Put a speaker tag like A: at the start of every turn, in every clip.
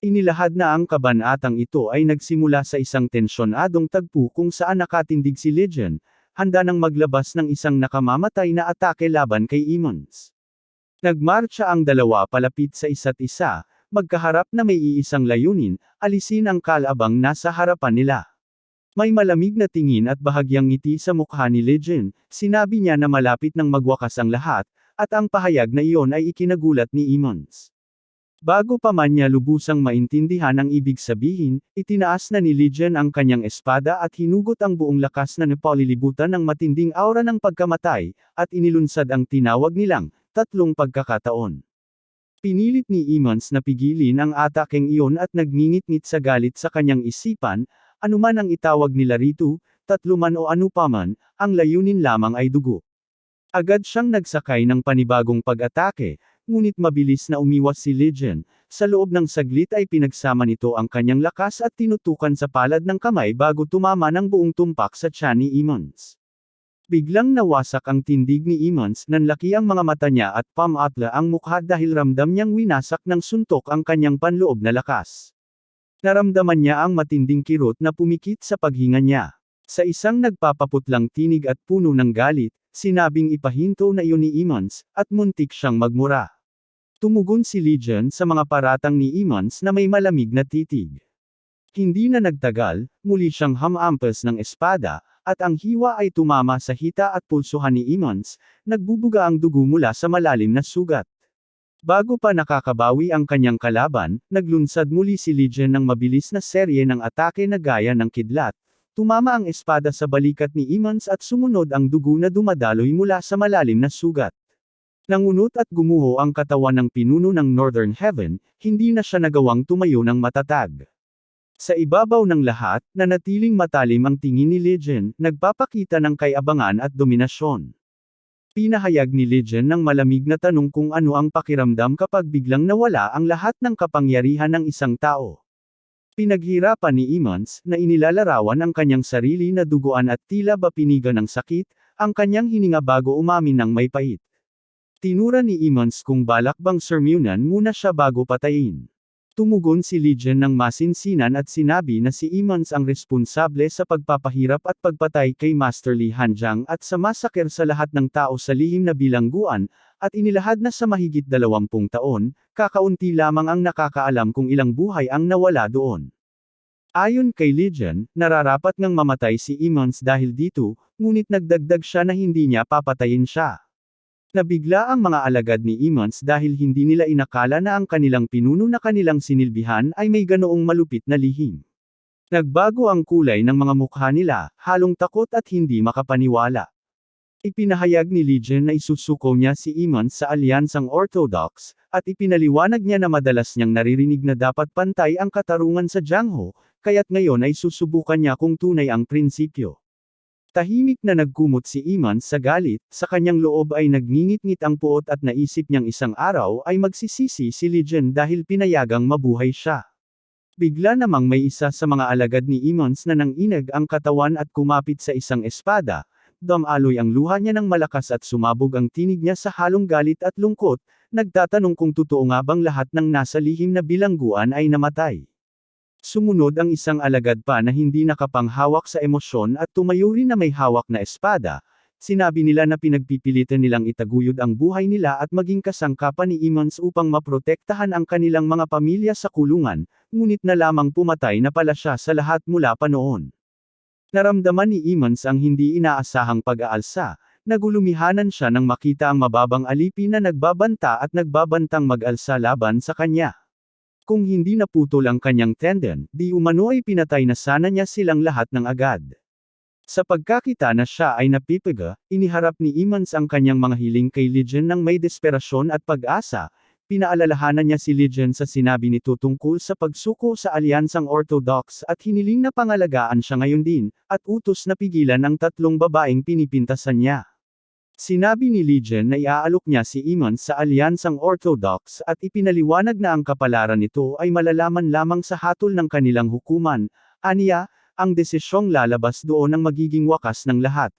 A: Inilahad na ang kabanatang ito ay nagsimula sa isang tensyonadong tagpo kung saan nakatindig si Legion, handa nang maglabas ng isang nakamamatay na atake laban kay Emmons. Nagmarcha ang dalawa palapit sa isa't isa, magkaharap na may iisang layunin, alisin ang kalabang nasa harapan nila. May malamig na tingin at bahagyang ngiti sa mukha ni Legion, sinabi niya na malapit nang magwakas ang lahat, at ang pahayag na iyon ay ikinagulat ni Emmons. Bago pa man niya lubusang maintindihan ang ibig sabihin, itinaas na ni Legion ang kanyang espada at hinugot ang buong lakas na napalilibutan ng matinding aura ng pagkamatay, at inilunsad ang tinawag nilang, tatlong pagkakataon. Pinilit ni Emmons na pigilin ang atakeng iyon at nagngingit-ngit sa galit sa kanyang isipan, anuman ang itawag nila rito, tatlo man o anupaman, ang layunin lamang ay dugo. Agad siyang nagsakay ng panibagong pag-atake, ngunit mabilis na umiwas si Legion, sa loob ng saglit ay pinagsama nito ang kanyang lakas at tinutukan sa palad ng kamay bago tumama ng buong tumpak sa tiyan ni Emmons. Biglang nawasak ang tindig ni Emmons, nanlaki ang mga mata niya at pamatla ang mukha dahil ramdam niyang winasak ng suntok ang kanyang panloob na lakas. Naramdaman niya ang matinding kirot na pumikit sa paghinga niya. Sa isang nagpapaputlang tinig at puno ng galit, sinabing ipahinto na iyon ni Emmons, at muntik siyang magmura. Tumugon si Legion sa mga paratang ni Emmons na may malamig na titig. Hindi na nagtagal, muli siyang hamampas ng espada, at ang hiwa ay tumama sa hita at pulsuhan ni Emmons, nagbubuga ang dugo mula sa malalim na sugat. Bago pa nakakabawi ang kanyang kalaban, naglunsad muli si Legion ng mabilis na serye ng atake na gaya ng kidlat. Tumama ang espada sa balikat ni Emmons at sumunod ang dugo na dumadaloy mula sa malalim na sugat. Nangunot at gumuho ang katawan ng pinuno ng Northern Heaven, hindi na siya nagawang tumayo ng matatag. Sa ibabaw ng lahat, nanatiling matalim ang tingin ni Legion, nagpapakita ng kayabangan at dominasyon. Pinahayag ni Legion ng malamig na tanong kung ano ang pakiramdam kapag biglang nawala ang lahat ng kapangyarihan ng isang tao. Pinaghirapan ni Emmons, na inilalarawan ang kanyang sarili na duguan at tila ba piniga ng sakit, ang kanyang hininga bago umamin ng may pait. Tinura ni Emmons kung balak bang sermunan muna siya bago patayin. Tumugon si Legion ng masinsinan at sinabi na si Emmons ang responsable sa pagpapahirap at pagpatay kay Master Li Hanjiang at sa masaker sa lahat ng tao sa lihim na bilangguan, at inilahad na sa mahigit 20 taon, kakaunti lamang ang nakakaalam kung ilang buhay ang nawala doon. Ayon kay Legion, nararapat ngang mamatay si Emmons dahil dito, ngunit nagdagdag siya na hindi niya papatayin siya. Nabigla ang mga alagad ni Emmons dahil hindi nila inakala na ang kanilang pinuno na kanilang sinilbihan ay may ganoong malupit na lihim. Nagbago ang kulay ng mga mukha nila, halong takot at hindi makapaniwala. Ipinahayag ni Legion na isusuko niya si Emmons sa alyansang Orthodox, at ipinaliwanag niya na madalas niyang naririnig na dapat pantay ang katarungan sa Jiangho, kaya't ngayon ay susubukan niya kung tunay ang prinsipyo. Tahimik na nagkumot si Emmons sa galit, sa kanyang loob ay nagngingit-ngit ang puot at naisip niyang isang araw ay magsisisi si Legion dahil pinayagang mabuhay siya. Bigla namang may isa sa mga alagad ni Emmons na nanginag ang katawan at kumapit sa isang espada, damaloy ang luha niya ng malakas at sumabog ang tinig niya sa halong galit at lungkot, nagtatanong kung totoo nga bang lahat ng nasa lihim na bilangguan ay namatay. Sumunod ang isang alagad pa na hindi nakapanghawak sa emosyon at tumayo rin na may hawak na espada. Sinabi nila na pinagpipilitan nilang itaguyod ang buhay nila at maging kasangkapan ni Emmons upang maprotektahan ang kanilang mga pamilya sa kulungan, ngunit na lamang pumatay na pala siya sa lahat mula pa noon. Naramdaman ni Emmons ang hindi inaasahang pag-aalsa, nagulumihanan siya nang makita ang mababang alipin na nagbabanta at nagbabantang mag-alsa laban sa kanya. Kung hindi naputol ang kanyang tendon, di umano ay pinatay na sana niya silang lahat ng agad. Sa pagkakita na siya ay napipiga, iniharap ni Emmons ang kanyang mga hiling kay Legion ng may desperasyon at pag-asa, pinaalalahanan niya si Legion sa sinabi nito tungkol sa pagsuko sa alyansang Orthodox at hiniling na pangalagaan siya ngayon din, at utos na pigilan ang tatlong babaeng pinipintasan niya. Sinabi ni Legion na iaalok niya si Emmons sa alyansang Orthodox at ipinaliwanag na ang kapalaran nito ay malalaman lamang sa hatol ng kanilang hukuman, aniya, ang desisyong lalabas doon ang magiging wakas ng lahat.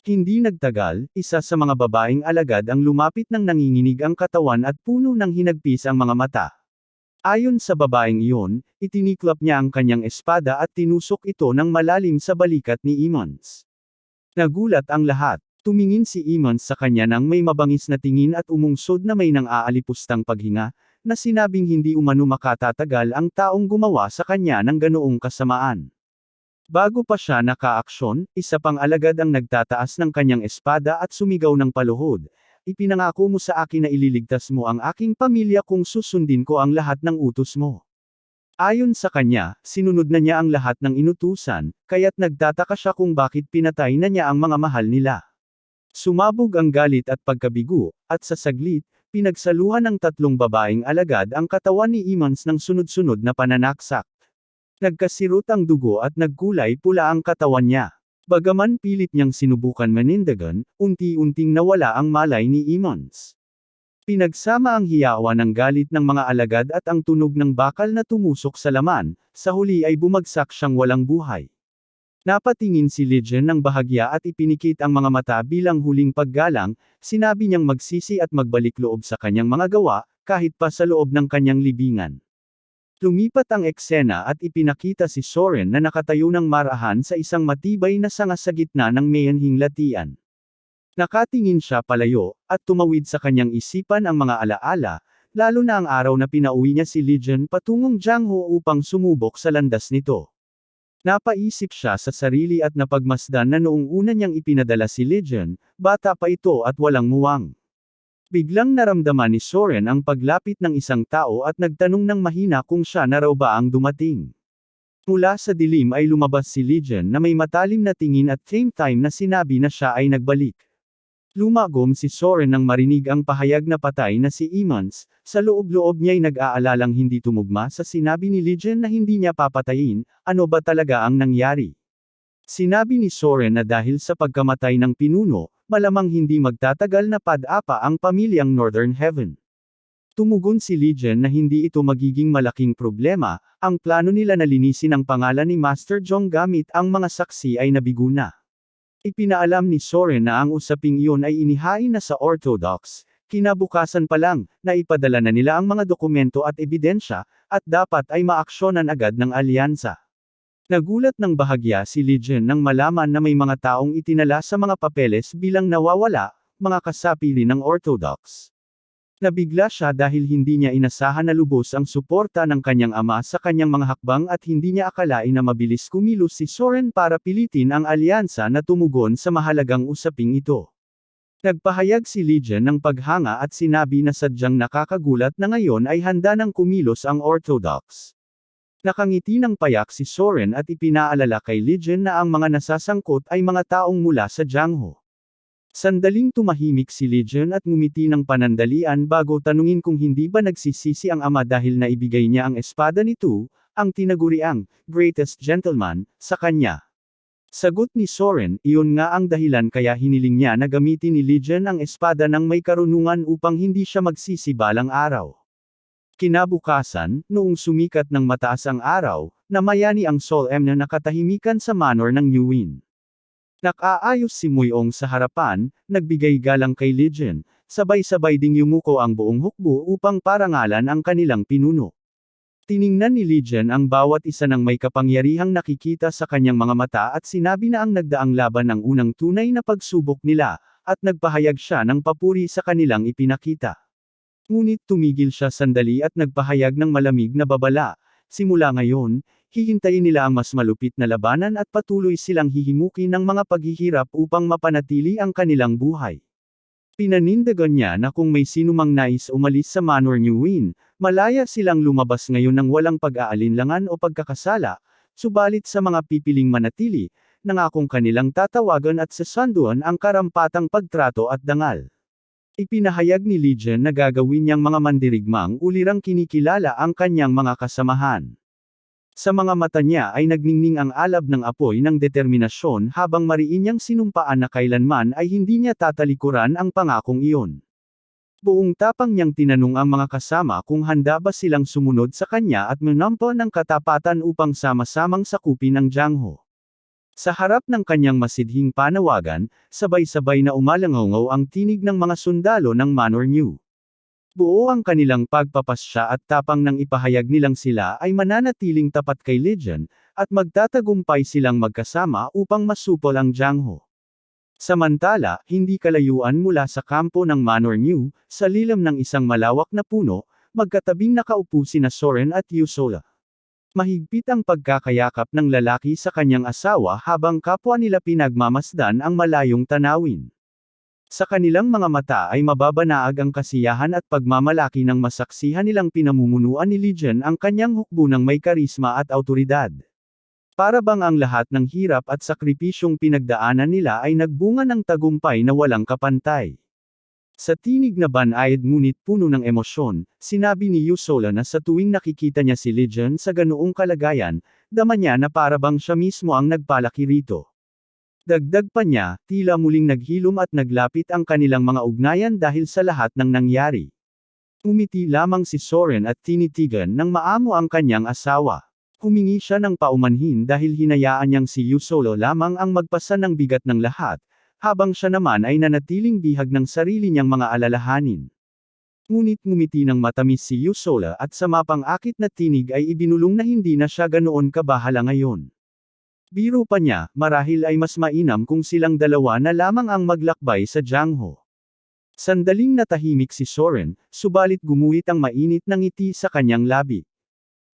A: Hindi nagtagal, isa sa mga babaeng alagad ang lumapit ng nanginginig ang katawan at puno ng hinagpis ang mga mata. Ayon sa babaeng iyon, itiniklop niya ang kanyang espada at tinusok ito ng malalim sa balikat ni Emmons. Nagulat ang lahat. Tumingin si Emmons sa kanya nang may mabangis na tingin at umungsod na may nang-aalipustang paghinga, na sinabing hindi umano makatatagal ang taong gumawa sa kanya ng ganoong kasamaan. Bago pa siya nakaaksyon, isa pang alagad ang nagtataas ng kanyang espada at sumigaw ng paluhod. Ipinangako mo sa akin na ililigtas mo ang aking pamilya kung susundin ko ang lahat ng utos mo. Ayon sa kanya, sinunod na niya ang lahat ng inutusan, kaya't nagtataka siya kung bakit pinatay na niya ang mga mahal nila. Sumabog ang galit at pagkabigo, at sa saglit, pinagsaluhan ng tatlong babaeng alagad ang katawan ni Emmons ng sunod-sunod na pananaksak. Nagkasirot ang dugo at nagkulay pula ang katawan niya. Bagaman pilit niyang sinubukan manindagan, unti-unting nawala ang malay ni Emmons. Pinagsama ang hiyawa ng galit ng mga alagad at ang tunog ng bakal na tumusok sa laman, sa huli ay bumagsak siyang walang buhay. Napatingin si Legion ng bahagya at ipinikit ang mga mata bilang huling paggalang, sinabi niyang magsisi at magbalik loob sa kanyang mga gawa, kahit pa sa loob ng kanyang libingan. Lumipat ang eksena at ipinakita si Soren na nakatayo ng marahan sa isang matibay na sanga sa gitna ng mayanhing latian. Nakatingin siya palayo, at tumawid sa kanyang isipan ang mga alaala, lalo na ang araw na pinauwi niya si Legion patungong Jiangho upang sumubok sa landas nito. Napaisip siya sa sarili at napagmasdan na noong una niyang ipinadala si Legion, bata pa ito at walang muwang. Biglang naramdaman ni Soren ang paglapit ng isang tao at nagtanong ng mahina kung siya na raw ba ang dumating. Mula sa dilim ay lumabas si Legion na may matalim na tingin at same time na sinabi na siya ay nagbalik. Lumagom si Soren nang marinig ang pahayag na patay na si Emmons, sa loob-loob niya'y nag-aalalang hindi tumugma sa sinabi ni Legion na hindi niya papatayin, ano ba talaga ang nangyari? Sinabi ni Soren na dahil sa pagkamatay ng pinuno, malamang hindi magtatagal na padapa ang pamilyang Northern Heaven. Tumugon si Legion na hindi ito magiging malaking problema, ang plano nila na linisin ang pangalan ni Master Zhong gamit ang mga saksi ay nabigo na. Ipinaalam ni Soren na ang usaping iyon ay inihain na sa Orthodox, kinabukasan pa lang, naipadala na nila ang mga dokumento at ebidensya, at dapat ay maaksyonan agad ng alyansa. Nagulat ng bahagya si Legion nang malaman na may mga taong itinala sa mga papeles bilang nawawala, mga kasapi rin ng Orthodox. Nabigla siya dahil hindi niya inasahan na lubos ang suporta ng kanyang ama sa kanyang mga hakbang at hindi niya akalain na mabilis kumilos si Soren para pilitin ang alyansa na tumugon sa mahalagang usaping ito. Nagpahayag si Legion ng paghanga at sinabi na sadyang nakakagulat na ngayon ay handa ng kumilos ang Orthodox. Nakangiti ng payak si Soren at ipinaalala kay Legion na ang mga nasasangkot ay mga taong mula sa Jiangho. Sandaling tumahimik si Legion at ngumiti ng panandalian bago tanungin kung hindi ba nagsisisi ang ama dahil naibigay niya ang espada nito, ang tinaguriang greatest gentleman, sa kanya. Sagot ni Soren, iyon nga ang dahilan kaya hiniling niya na gamitin ni Legion ang espada ng may karunungan upang hindi siya magsisi balang araw. Kinabukasan, noong sumikat ng mataas ang araw, namayani ang Sol M na nakatahimikan sa manor ng New Win. Nakaayos si Muyong sa harapan, nagbigay galang kay Legion, sabay-sabay ding yumuko ang buong hukbo upang parangalan ang kanilang pinuno. Tiningnan ni Legion ang bawat isa ng may kapangyarihang nakikita sa kanyang mga mata at sinabi na ang nagdaang laban ang unang tunay na pagsubok nila, at nagpahayag siya ng papuri sa kanilang ipinakita. Ngunit tumigil siya sandali at nagpahayag ng malamig na babala, simula ngayon, hihintayin nila ang mas malupit na labanan at patuloy silang hihimukin ng mga paghihirap upang mapanatili ang kanilang buhay. Pinanindagan niya na kung may sinumang nais umalis sa Manor New Win, malaya silang lumabas ngayon ng walang pag-aalinlangan o pagkakasala, subalit sa mga pipiling manatili, nangakong kanilang tatawagan at sasanduan ang karampatang pagtrato at dangal. Ipinahayag ni Legion na gagawin niyang mga mandirigmang ulirang kinikilala ang kanyang mga kasamahan. Sa mga mata niya ay nagningning ang alab ng apoy ng determinasyon habang mariin niyang sinumpaan na kailanman ay hindi niya tatalikuran ang pangakong iyon. Buong tapang niyang tinanong ang mga kasama kung handa ba silang sumunod sa kanya at manampo ng katapatan upang sama-samang sakupin ang Jiangho. Sa harap ng kanyang masidhing panawagan, sabay-sabay na umalangaw ang tinig ng mga sundalo ng Manor New. Buo ang kanilang pagpapasya at tapang nang ipahayag nilang sila ay mananatiling tapat kay Legion, at magtatagumpay silang magkasama upang masupol ang Jiangho. Samantala, hindi kalayuan mula sa kampo ng Manor New, sa lilam ng isang malawak na puno, magkatabing nakaupo sina Soren at Yusola. Mahigpit ang pagkakayakap ng lalaki sa kanyang asawa habang kapwa nila pinagmamasdan ang malayong tanawin. Sa kanilang mga mata ay mababanaag ang kasiyahan at pagmamalaki ng masaksihan nilang pinamumunuan ni Legion ang kanyang hukbo ng may karisma at autoridad. Para bang ang lahat ng hirap at sakripisyong pinagdaanan nila ay nagbunga ng tagumpay na walang kapantay. Sa tinig na banayad ngunit puno ng emosyon, sinabi ni Yusola na sa tuwing nakikita niya si Legion sa ganoong kalagayan, dama niya na para bang siya mismo ang nagpalaki rito. Dagdag pa niya, tila muling naghilom at naglapit ang kanilang mga ugnayan dahil sa lahat ng nangyari. Umiti lamang si Soren at tinitigan ng maamo ang kanyang asawa. Humingi siya ng paumanhin dahil hinayaan niyang si Yusola lamang ang magpasa ng bigat ng lahat, habang siya naman ay nanatiling bihag ng sarili niyang mga alalahanin. Ngunit ngumiti ng matamis si Yusola at sa mapang-akit na tinig ay ibinulong na hindi na siya ganoon kabahala ngayon. Biro pa niya, marahil ay mas mainam kung silang dalawa na lamang ang maglakbay sa Jiangho. Sandaling natahimik si Soren, subalit gumuhit ang mainit ng ngiti sa kanyang labi.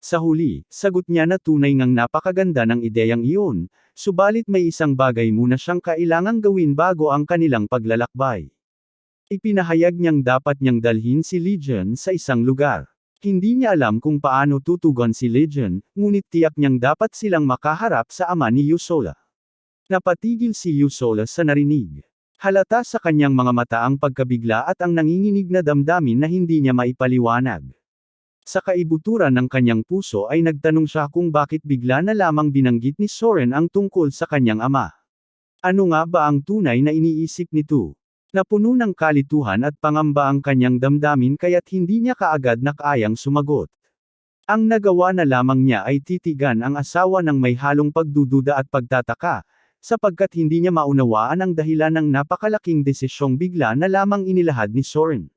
A: Sa huli, sagot niya na tunay ngang napakaganda ng ideyang iyon, subalit may isang bagay muna siyang kailangang gawin bago ang kanilang paglalakbay. Ipinahayag niyang dapat niyang dalhin si Legion sa isang lugar. Hindi niya alam kung paano tutugon si Legion, ngunit tiyak niyang dapat silang makaharap sa ama ni Yusola. Napatigil si Yusola sa narinig. Halata sa kanyang mga mata ang pagkabigla at ang nanginginig na damdamin na hindi niya maipaliwanag. Sa kaibuturan ng kanyang puso ay nagtanong siya kung bakit bigla na lamang binanggit ni Soren ang tungkol sa kanyang ama. Ano nga ba ang tunay na iniisip nito? Napuno ng kalituhan at pangamba ang kanyang damdamin kaya't hindi niya kaagad nakayang sumagot. Ang nagawa na lamang niya ay titigan ang asawa ng may halong pagdududa at pagtataka, sapagkat hindi niya maunawaan ang dahilan ng napakalaking desisyong bigla na lamang inilahad ni Soren.